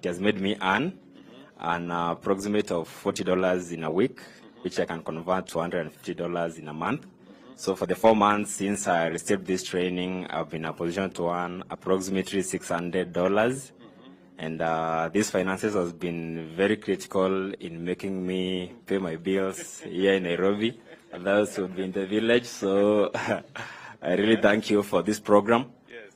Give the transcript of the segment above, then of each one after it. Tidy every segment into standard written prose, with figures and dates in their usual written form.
it has made me earn an approximate of $40 in a week, which I can convert to $150 in a month. So for the 4 months since I received this training, I've been in a position to earn approximately $600. And these finances has been very critical in making me pay my bills here in Nairobi. Others would be in the village. So I really thank you for this program.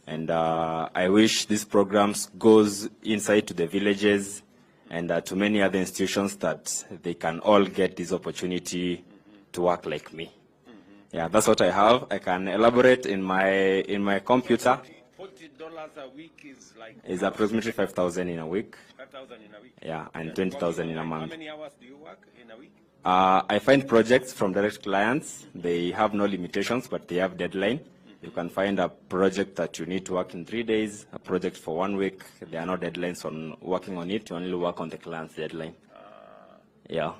And I wish this program goes inside to the villages and to many other institutions that they can all get this opportunity to work like me. Yeah, that's what I have. I can elaborate in my computer. $40 a week is approximately 5,000 in a week. 5,000 in a week. Yeah, and 20,000 in a month. How many hours do you work in a week? I find projects from direct clients. They have no limitations, but they have deadline. You can find a project that you need to work in 3 days, a project for 1 week. There are no deadlines on working on it. You only work on the client's deadline. Yeah.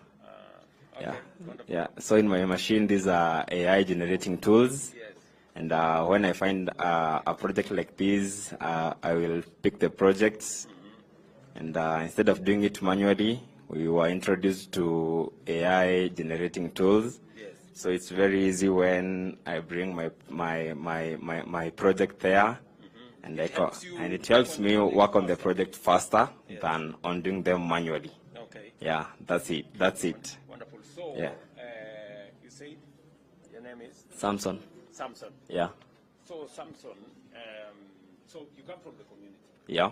Okay, yeah. So in my machine, these are AI generating tools. Yes. And when I find a project like this, I will pick the projects. And instead of doing it manually, we were introduced to AI generating tools. Yes. So it's very easy when I bring my project there, and it helps me work on the project faster than on doing them manually. Okay. Yeah, that's it. Wonderful. So, Yeah. You said your name is? Samson. Samson. Yeah. So, Samson, so you come from the community. Yeah.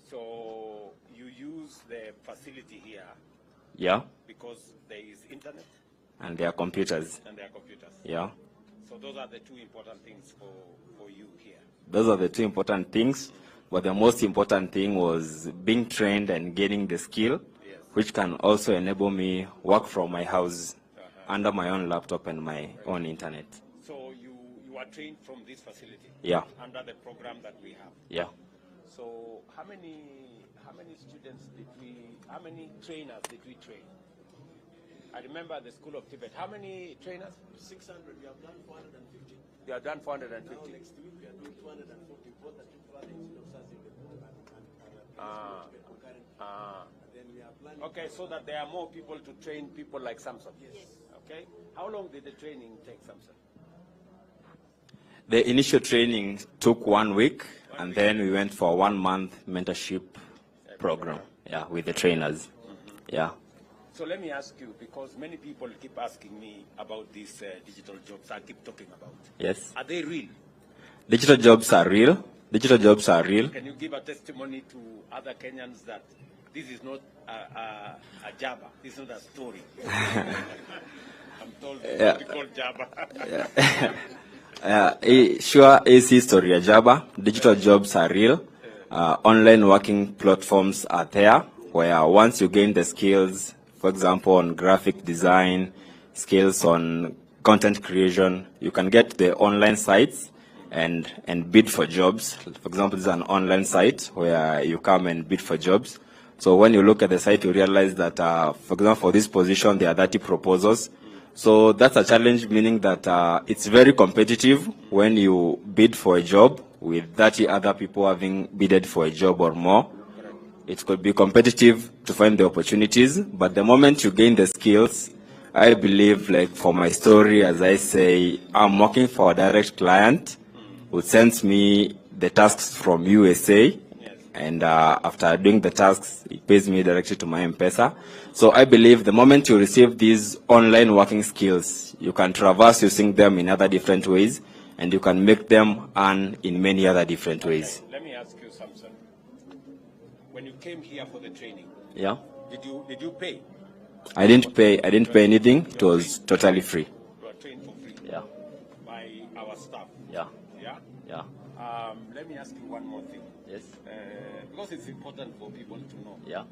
So, you use the facility here. Yeah. Because there is internet. And there are computers. Yeah. So those are the two important things for you here. Those are the two important things, but the most important thing was being trained and getting the skill, which can also enable me work from my house under my own laptop and my own internet. So you are trained from this facility? Yeah. Under the program that we have? Yeah. So how many trainers did we train? I remember the School of TVET. How many trainers? 600. We have done 450. You have done 450. Now next week we are doing 240. Both the two further officers in the program and then we are planning. Okay, so that there are more people to train people like Samson. Yes. Okay. How long did the training take, Samson? The initial training took 1 week, and then we went for a 1-month mentorship program. Yeah, with the trainers. Yeah. So let me ask you, because many people keep asking me about these digital jobs I keep talking about. Yes. Are they real? Digital jobs are real. Digital jobs are real. Can you give a testimony to other Kenyans that this is not a Jabba, this is not a story? I'm told it's called Jabba. Sure, is history a Jabba. Digital jobs are real. Online working platforms are there, where once you gain the skills, for example, on graphic design, skills on content creation, you can get the online sites and bid for jobs. For example, this is an online site where you come and bid for jobs. So when you look at the site, you realize that, for example, for this position, there are 30 proposals. So that's a challenge, meaning that it's very competitive when you bid for a job with 30 other people having bidded for a job or more. It could be competitive to find the opportunities, but the moment you gain the skills, I believe, like for my story, as I say, I'm working for a direct client who sends me the tasks from USA, and after doing the tasks, it pays me directly to my M-Pesa. So I believe the moment you receive these online working skills, you can traverse using them in other different ways, and you can make them earn in many other different ways. Okay. Let me ask you, Samson. When you came here for the training, Yeah. Did you pay? I didn't pay anything. It was totally free. You were trained for free. Yeah. By our staff. Yeah. Yeah. Yeah. Let me ask you one more thing. Yes. Because it's important for people to know. Yeah.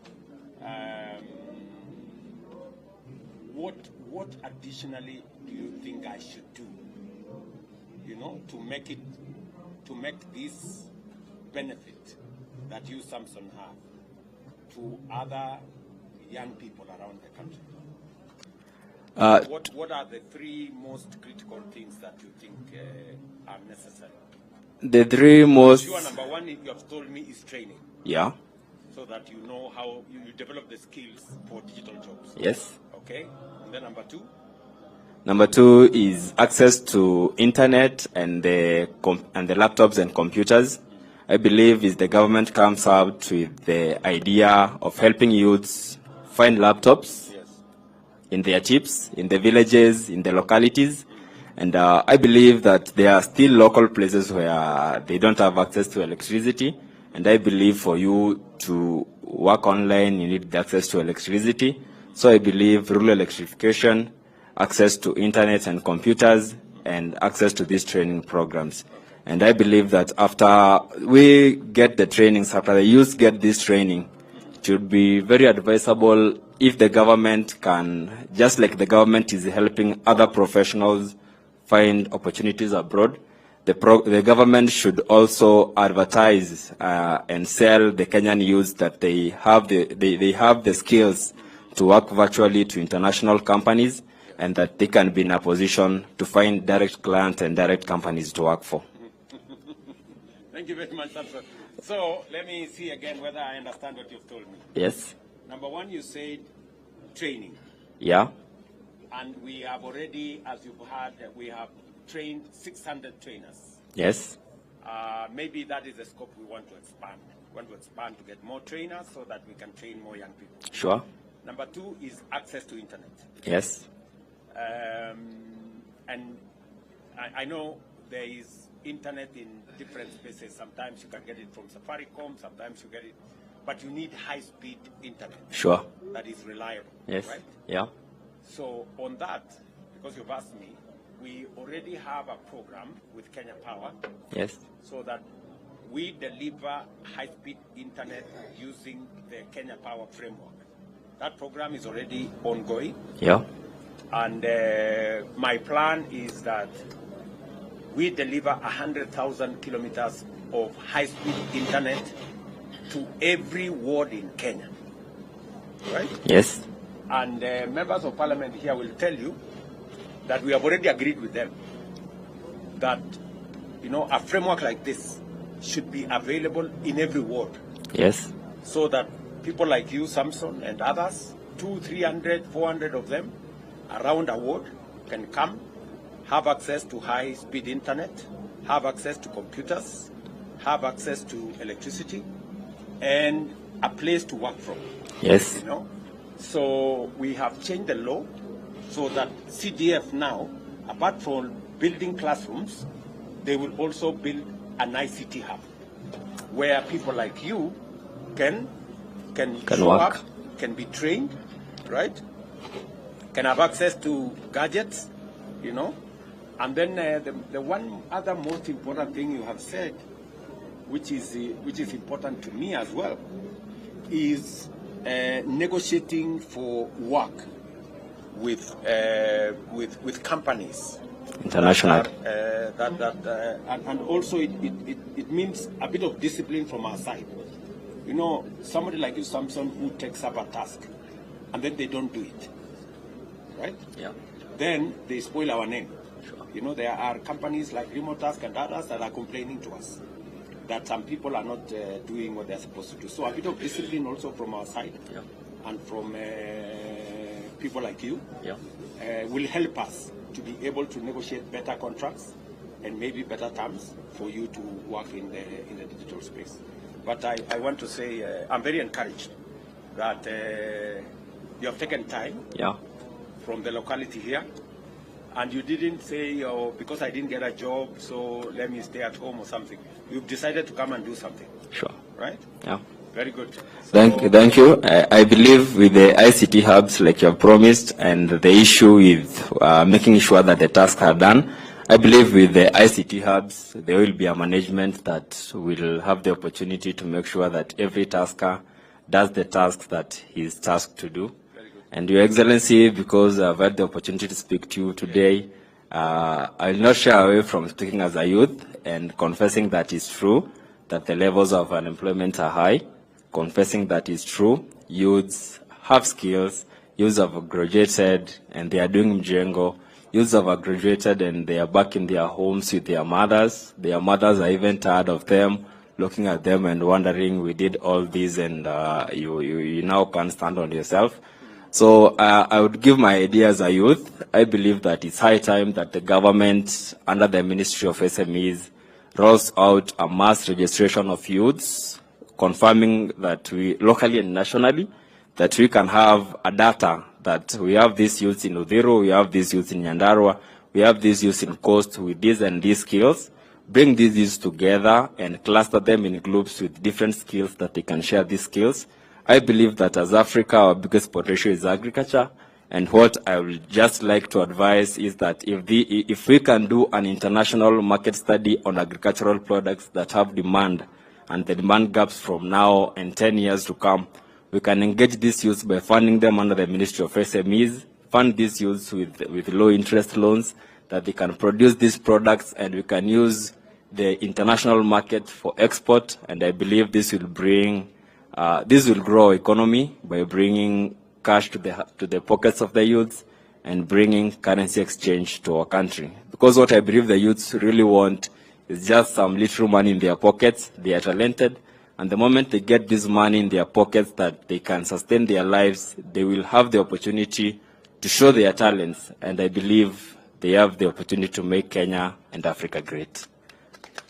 What additionally do you think I should do? You know, to make this benefit that you, Samson, have to other young people around the country? What are the 3 most critical things that you think are necessary? The 3 most... Sure, number 1, you have told me, is training. Yeah. so that you know how you develop the skills for digital jobs. Yes. Okay. And then number two. Number two is access to internet and the laptops and computers. I believe if the government comes out with the idea of helping youths find laptops in their chips, in the villages, in the localities, and I believe that there are still local places where they don't have access to electricity, and I believe for you to work online, you need the access to electricity. So I believe rural electrification, access to internet and computers, and access to these training programs. And I believe that after we get the trainings, after the youth get this training, it would be very advisable if the government can, just like the government is helping other professionals find opportunities abroad, the government should also advertise and sell the Kenyan youth that they have the skills to work virtually to international companies, and that they can be in a position to find direct clients and direct companies to work for. Thank you very much, Samson. So let me see again whether I understand what you've told me. Yes. Number one, you said training. Yeah. And we have already, as you've heard, we have trained 600 trainers. Yes. Maybe that is the scope we want to expand. We want to expand to get more trainers so that we can train more young people. Sure. Number two is access to internet. Yes. And I know there is internet in different spaces. Sometimes you can get it from Safaricom, sometimes you get it, but you need high-speed internet. Sure. That is reliable. Yes. Right? Yeah. So on that, because you've asked me, we already have a program with Kenya Power. Yes. So that we deliver high-speed internet using the Kenya Power framework. That program is already ongoing. Yeah. And my plan is that we deliver 100,000 kilometers of high-speed internet to every ward in Kenya. Right? Yes. And members of parliament here will tell you that we have already agreed with them that, you know, a framework like this should be available in every ward. Yes. So that people like you, Samson, and others, 200, 300, 400 of them around a ward can come, have access to high-speed internet, have access to computers, have access to electricity, and a place to work from. Yes. You know? So we have changed the law so that CDF now, apart from building classrooms, they will also build an ICT hub where people like you can show work. up, can be trained, right? Can have access to gadgets, you know. And then the one other most important thing you have said, which is important to me as well, is negotiating for work with companies. International. And also it means a bit of discipline from our side. You know, somebody like you, Samson, who takes up a task and then they don't do it, right? Yeah. Then they spoil our name. Sure. You know, there are companies like Remote Task and others that are complaining to us that some people are not doing what they're supposed to do. So a bit of discipline also from our side, Yeah. and from people like you, Yeah. will help us to be able to negotiate better contracts and maybe better terms for you to work in the digital space. But I want to say I'm very encouraged that you have taken time Yeah. from the locality here, and you didn't say, oh, because I didn't get a job, so let me stay at home or something. You've decided to come and do something, Sure. right? Yeah. Very good. Thank you. I believe with the ICT hubs, like you have promised, and the issue with making sure that the tasks are done, I believe with the ICT hubs, there will be a management that will have the opportunity to make sure that every tasker does the tasks that he's tasked to do. And Your Excellency, because I've had the opportunity to speak to you today, I will not shy away from speaking as a youth and confessing that it's true that the levels of unemployment are high, confessing that it's true, youths have skills, youths have graduated and they are doing mjengo, youths have graduated and they are back in their homes with their mothers are even tired of them, looking at them and wondering, we did all this and you now can't stand on yourself. So I would give my idea as a youth. I believe that it's high time that the government, under the Ministry of SMEs, rolls out a mass registration of youths, confirming that we, locally and nationally, that we can have a data that we have these youths in Udhiru, we have these youths in Nyandarua, we have these youths in Coast with these and these skills, bring these youths together and cluster them in groups with different skills that they can share these skills. I believe that as Africa, our biggest potential is agriculture. And what I would just like to advise is that if we can do an international market study on agricultural products that have demand and the demand gaps from now and 10 years to come, we can engage these youths by funding them under the Ministry of SMEs, fund these youths with low interest loans that they can produce these products, and we can use the international market for export. And I believe this will bring, this will grow our economy by bringing cash to the pockets of the youths and bringing currency exchange to our country. Because what I believe the youths really want is just some little money in their pockets. They are talented, and the moment they get this money in their pockets that they can sustain their lives, they will have the opportunity to show their talents, and I believe they have the opportunity to make Kenya and Africa great.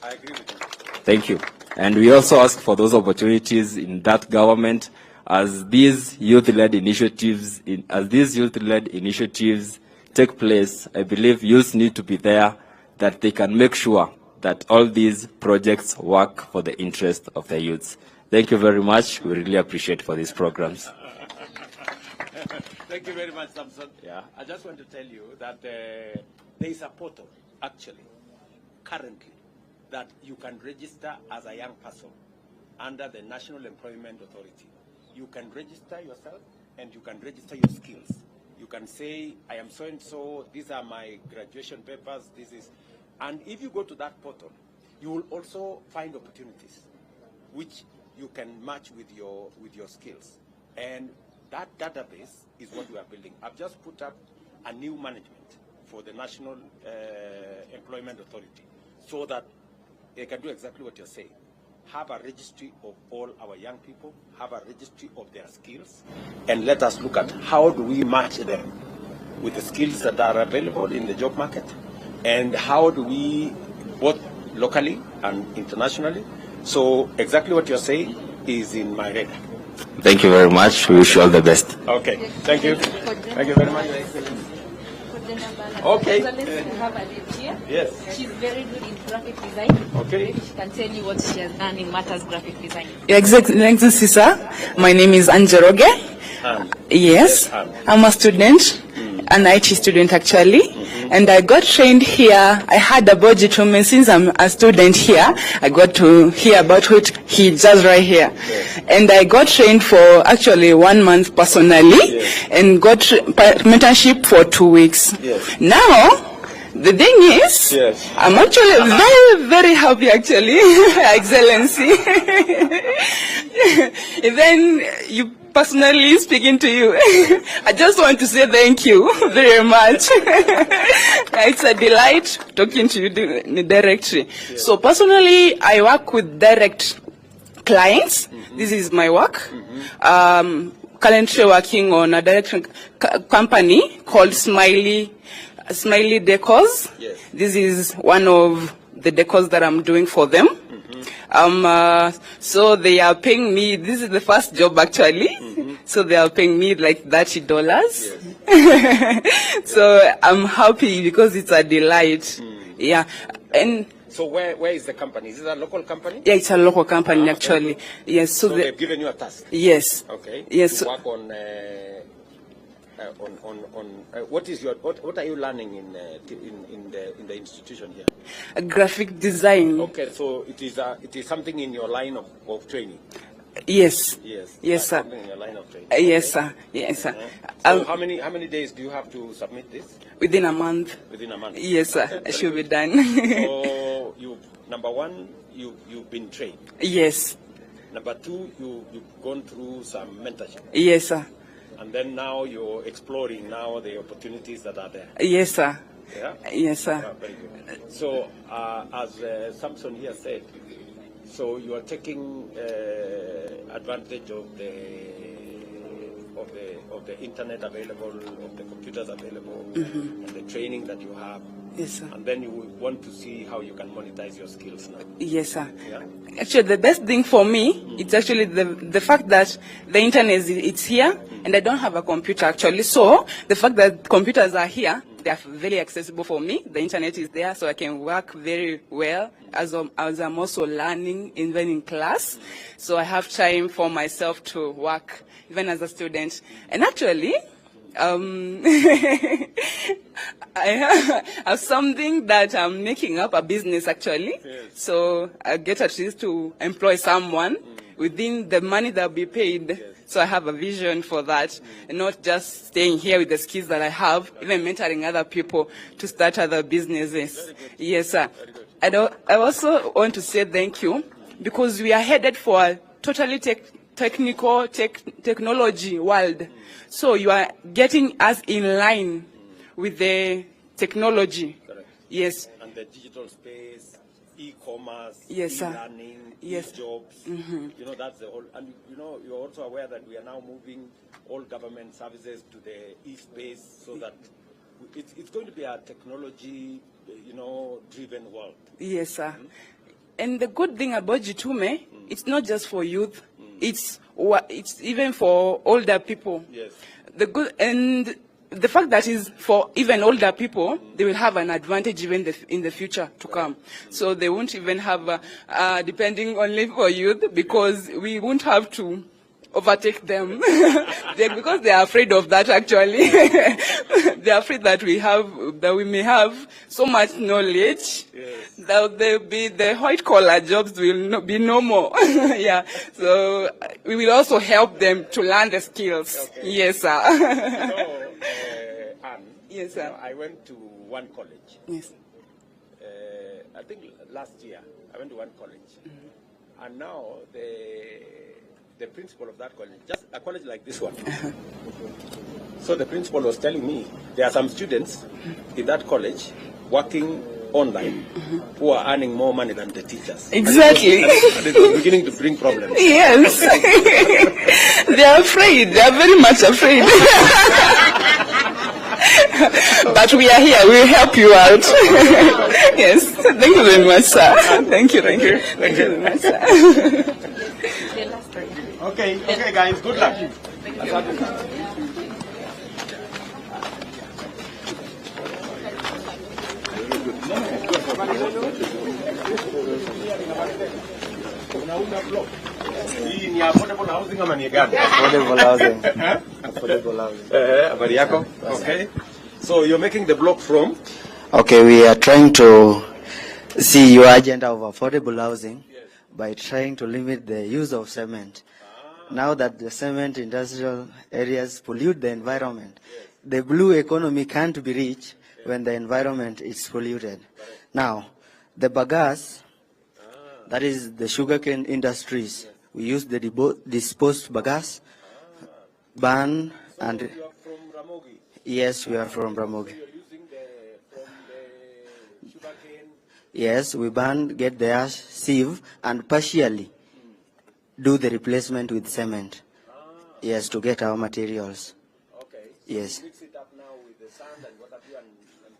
I agree with you. Thank you. And we also ask for those opportunities in that government as these youth-led initiatives, take place. I believe youth need to be there, that they can make sure that all these projects work for the interest of the youths. Thank you very much. We really appreciate for these programs. Thank you very much, Samson. Yeah. I just want to tell you that there is a portal, actually, currently, that you can register as a young person under the National Employment Authority. You can register yourself and you can register your skills. You can say, I am so-and-so, these are my graduation papers, this is... And if you go to that portal, you will also find opportunities which you can match with your skills. And that database is what we are building. I've just put up a new management for the National Employment Authority so that they can do exactly what you're saying. Have a registry of all our young people, have a registry of their skills, and let us look at how do we match them with the skills that are available in the job market, and how do we, both locally and internationally. So exactly what you're saying is in my radar. Thank you very much. We wish you all the best. Okay, thank you. Thank you very much. Okay. We have a lady here. Yes. She's very good in graphic design. Okay. Maybe she can tell you what she has done in matters graphic design. Exactly, sir. My name is Anjeroge. Yes, I'm a student, an IT student actually. And I got trained here. I had a budget from me since I'm a student here. I got to hear about what he does right here. Yes. And I got trained for actually 1 month personally, yes, and got mentorship for 2 weeks. Yes. Now, the thing is, yes, I'm actually very, very happy actually, Excellency. Then you personally speaking to you, I just want to say thank you very much. It's a delight talking to you directly. Yes. So personally, I work with direct clients. This is my work. Currently working on a direct company called Smiley Decors. Yes. This is one of the decors that I'm doing for them. So they are paying me, this is the first job actually, so they are paying me like $30. Yes. So I'm happy because it's a delight. Yeah. And so where is the company? Is it a local company? Yeah, it's a local company actually. Yes. So they've given you a task? Yes. Okay. Yes. To work on what are you learning in the institution here? Graphic design. Okay, so it is something in your line of training. Yes. Yes. Yes, sir. Something in your line of training. Yes, sir. Yes, sir. So how many days do you have to submit this? Within a month. Within a month. Yes, sir. Okay, it should be done. So number one, you've been trained. Yes. Number two, you've gone through some mentorship. Yes, sir. And then now you're exploring now the opportunities that are there. Yes, sir. Yeah? Yes, sir. Very good. So, as Samson here said, So you are taking advantage of the internet available, of the computers available, and the training that you have. Yes, sir. And then you want to see how you can monetize your skills now. Yes, sir. Yeah? Actually, the best thing for me, it's actually the fact that the internet it's here, and I don't have a computer actually. So the fact that computers are here, they are very accessible for me. The internet is there, so I can work very well as I'm also learning, even in class. So I have time for myself to work, even as a student. And actually, I have something that I'm making up, a business actually. Yes. So I get at least to employ someone within the money that will be paid. Yes. So I have a vision for that, and not just staying here with the skills that I have, even mentoring other people to start other businesses. Yes, sir. I also want to say thank you, because we are headed for a totally technology world. So you are getting us in line with the technology. Correct. Yes. And the digital space, e-commerce, Yes, sir. e-learning, Yes. e-jobs. You know, that's the whole. And you know, you're also aware that we are now moving all government services to the e-space, so that it's going to be a technology, driven world. Yes, sir. And the good thing about Jitume, it's not just for youth. It's even for older people. Yes. The fact that is for even older people, they will have an advantage even in the future to come. So they won't even have, depending only for youth, because we won't have to overtake them because they are afraid of that actually. They are afraid that we may have so much knowledge. Yes. That the white collar jobs will be no more. Yeah. So we will also help them to learn the skills. Okay. Yes, sir. Anne, Yes, sir. I went to one college. Yes. I think last year I went to one college, and now the principal of that college, just a college like this one. So the principal was telling me there are some students in that college working online who are earning more money than the teachers. Exactly. And it was beginning to bring problems. Yes. They are afraid. They are very much afraid. But we are here. We will help you out. Yes. Thank you very much, sir. Thank you. Thank you. Thank you very much, sir. Okay, guys, good luck. Hii ni affordable housing ama ni gani? Affordable housing. Affordable housing. Habari yako? Okay. So you're making the block from? Okay, we are trying to see your agenda of affordable housing by trying to limit the use of cement. Now that the cement industrial areas pollute the environment, the blue economy can't be reached when the environment is polluted. Now, the bagasse, that is the sugarcane industries, we use the disposed bagasse, burn, and You are from Ramogi. yes, we are from Ramogi. You're using from the sugarcane. Yes, we burn, get the ash, sieve, and partially do the replacement with cement. Yes, to get our materials. Okay. Yes. Mix it up now with the sand and what have you and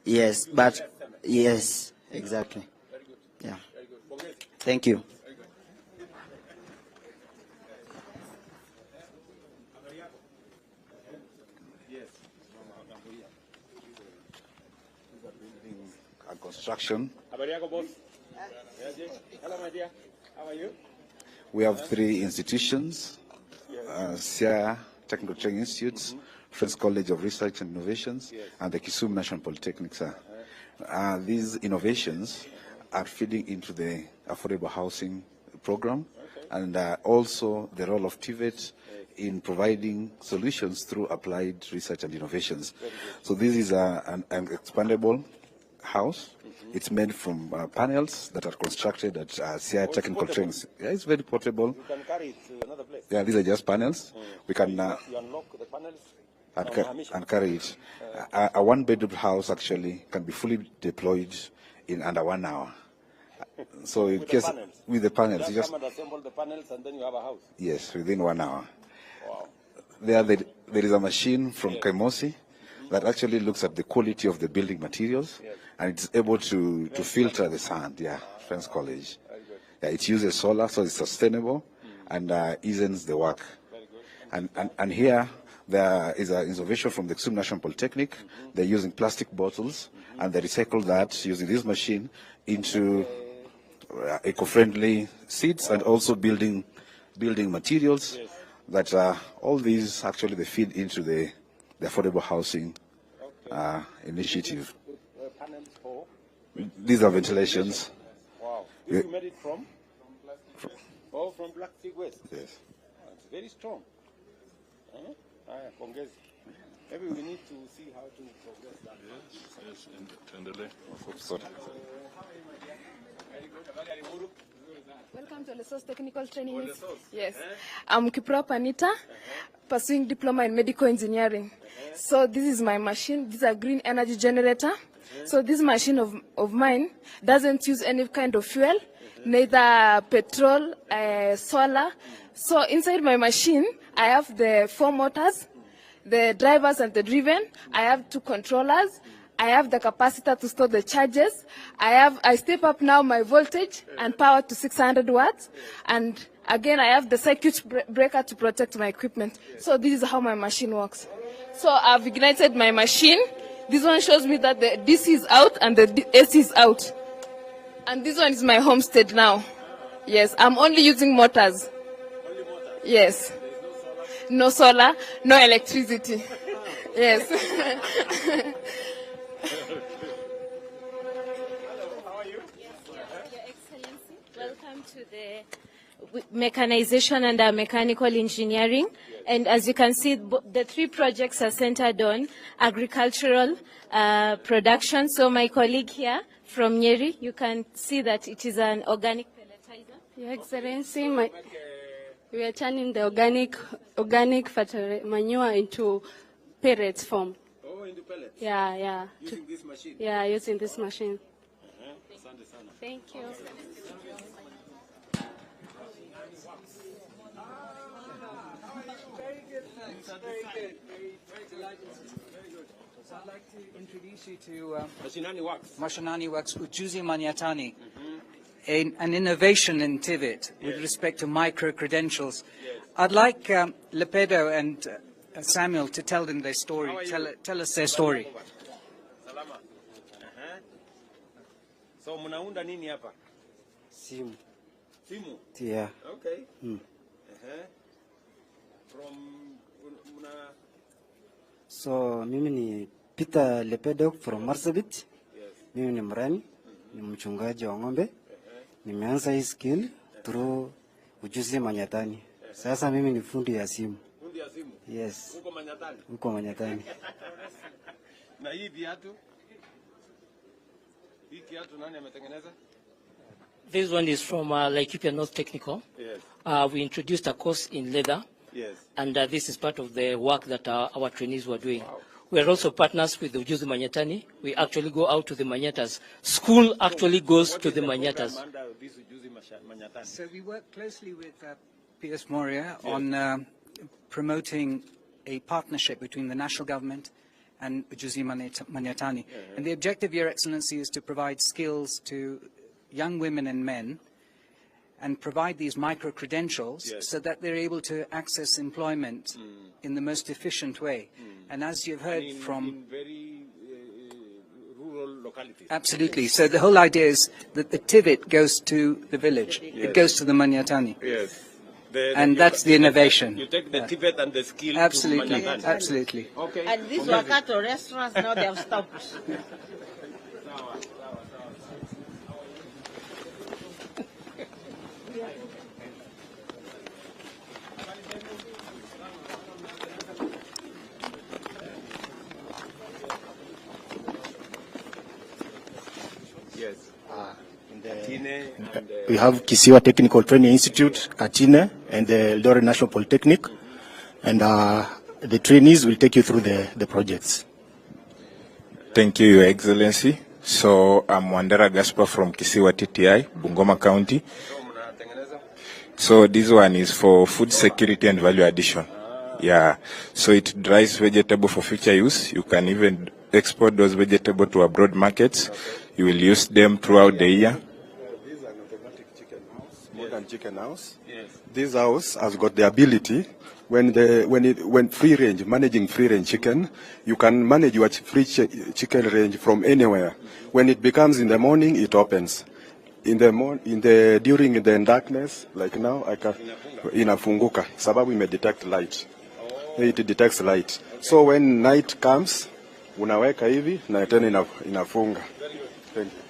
Yes, use but less cement. yes, exactly. Very good. Yeah. Very good. Forget it. Thank you. Very good. Yes. And construction. Habari yako, boss? Hello, my dear. How are you? We have 3 institutions, SIA Technical Training Institutes, Friends College of Research and Innovations, and the Kisumu National Polytechnic, sir. These innovations are feeding into the affordable housing program, and also the role of TVET in providing solutions through applied research and innovations. So this is an expandable house. It's made from panels that are constructed at CI Technical Training. Yeah, it's very portable. You can carry it to another place. Yeah, these are just panels. We can You unlock the panels and carry it. A one-bedroom house actually can be fully deployed in under 1 hour. So in With case the panels. with the panels, you Just just come and assemble the panels and then you have a house. yes, within 1 hour. Wow. There is a machine from Kemosi that actually looks at the quality of the building materials, and it's able to filter the sand. Yeah, Friends College. Yeah, it uses solar, so it's sustainable and eases the work. And here there is an innovation from the Kisumu National Polytechnic. They're using plastic bottles, and they recycle that using this machine into eco-friendly seeds and also building materials. That all these actually they feed into the affordable housing initiative. Panels for? These are ventilations. Wow. This you made it from? From plastic waste? Yes. Oh, it's very strong. Pongezi. Maybe we need to see how to progress that. Yes, tuendelee. Welcome to Lesos Technical Training. Yes. I'm Kiprop Anita, pursuing diploma in medical engineering. So this is my machine. This is a green energy generator. So this machine of mine doesn't use any kind of fuel, neither petrol, solar. So inside my machine, I have the 4 motors, the drivers and the driven. I have 2 controllers. I have the capacitor to store the charges. I step up now my voltage and power to 600 watts. And again, I have the circuit breaker to protect my equipment. So this is how my machine works. So I've ignited my machine. This one shows me that the DC is out and the AC is out. And this one is my homestead now. Yes, I'm only using motors. Only motors? Yes. No solar, no electricity. Yes. Your Excellency, welcome to the mechanization and mechanical engineering. And as you can see, the 3 projects are centered on agricultural production. So my colleague here from Nyeri, you can see that it is an organic pelletizer. Your Excellency, we are turning the organic manure into pellets form. Oh, into pellets? Yeah. Using this machine? Yeah, using this machine. Thank you. So I'd like to introduce you to Mashinani Works. Mashinani Works Ujuzi Manyatani, an innovation in TVET with respect to micro-credentials. I'd like Lepedo and Samuel to tell them their story. Tell us their story. Salama. So mnaunda nini hapa? Simu. Simu? Yeah. Okay. From mna. So mimi ni Peter Lepedo from Marsabit. Mimi ni mrani, ni mchungaji wa ng'ombe. Nimeanza hii skill through Ujuzi Manyatani. Sasa mimi ni fundi ya simu. Fundi ya simu? Yes. Uko Manyatani? Uko Manyatani. Na hii viatu? Hii kiatu nani ametengeneza? This one is from Laikipia North Technical. Yes. We introduced a course in leather. Yes. And this is part of the work that our trainees were doing. Wow. We are also partners with the Ujuzi Manyatani. We actually go out to the Manyatas. School actually goes to the Manyatas. So we work closely with PS Moria on promoting a partnership between the national government and Ujuzi Manyatani. And the objective, Your Excellency, is to provide skills to young women and men and provide these micro-credentials so that they're able to access employment in the most efficient way. And as you've heard from very rural localities. Absolutely. So the whole idea is that the TVET goes to the village. Yes. It goes to the Manyatani. Yes. And that's the innovation. You take the TVET and the skill Absolutely. to Manyatani. Absolutely. Okay. And these Wakato restaurants, now they have stopped. Yes. We have Kisiwa Technical Training Institute, Katine, and the Eldoret National Polytechnic. And the trainees will take you through the projects. Thank you, Your Excellency. So I'm Wandera Gaspar from Kisiwa TTI, Bungoma County. So this one is for food security and value addition. Yeah, so it dries vegetable for future use. You can even export those vegetables to abroad markets. You will use them throughout the year. This is an automatic chicken house, modern chicken house. Yes. This house has got the ability, when free range, managing free range chicken, you can manage your chicken range from anywhere. When it becomes in the morning, it opens. During the darkness, like now, I can inafunguka. Sababu detect light. It detects light. So when night comes, unaweka hivi na tena inafunga. Thank you.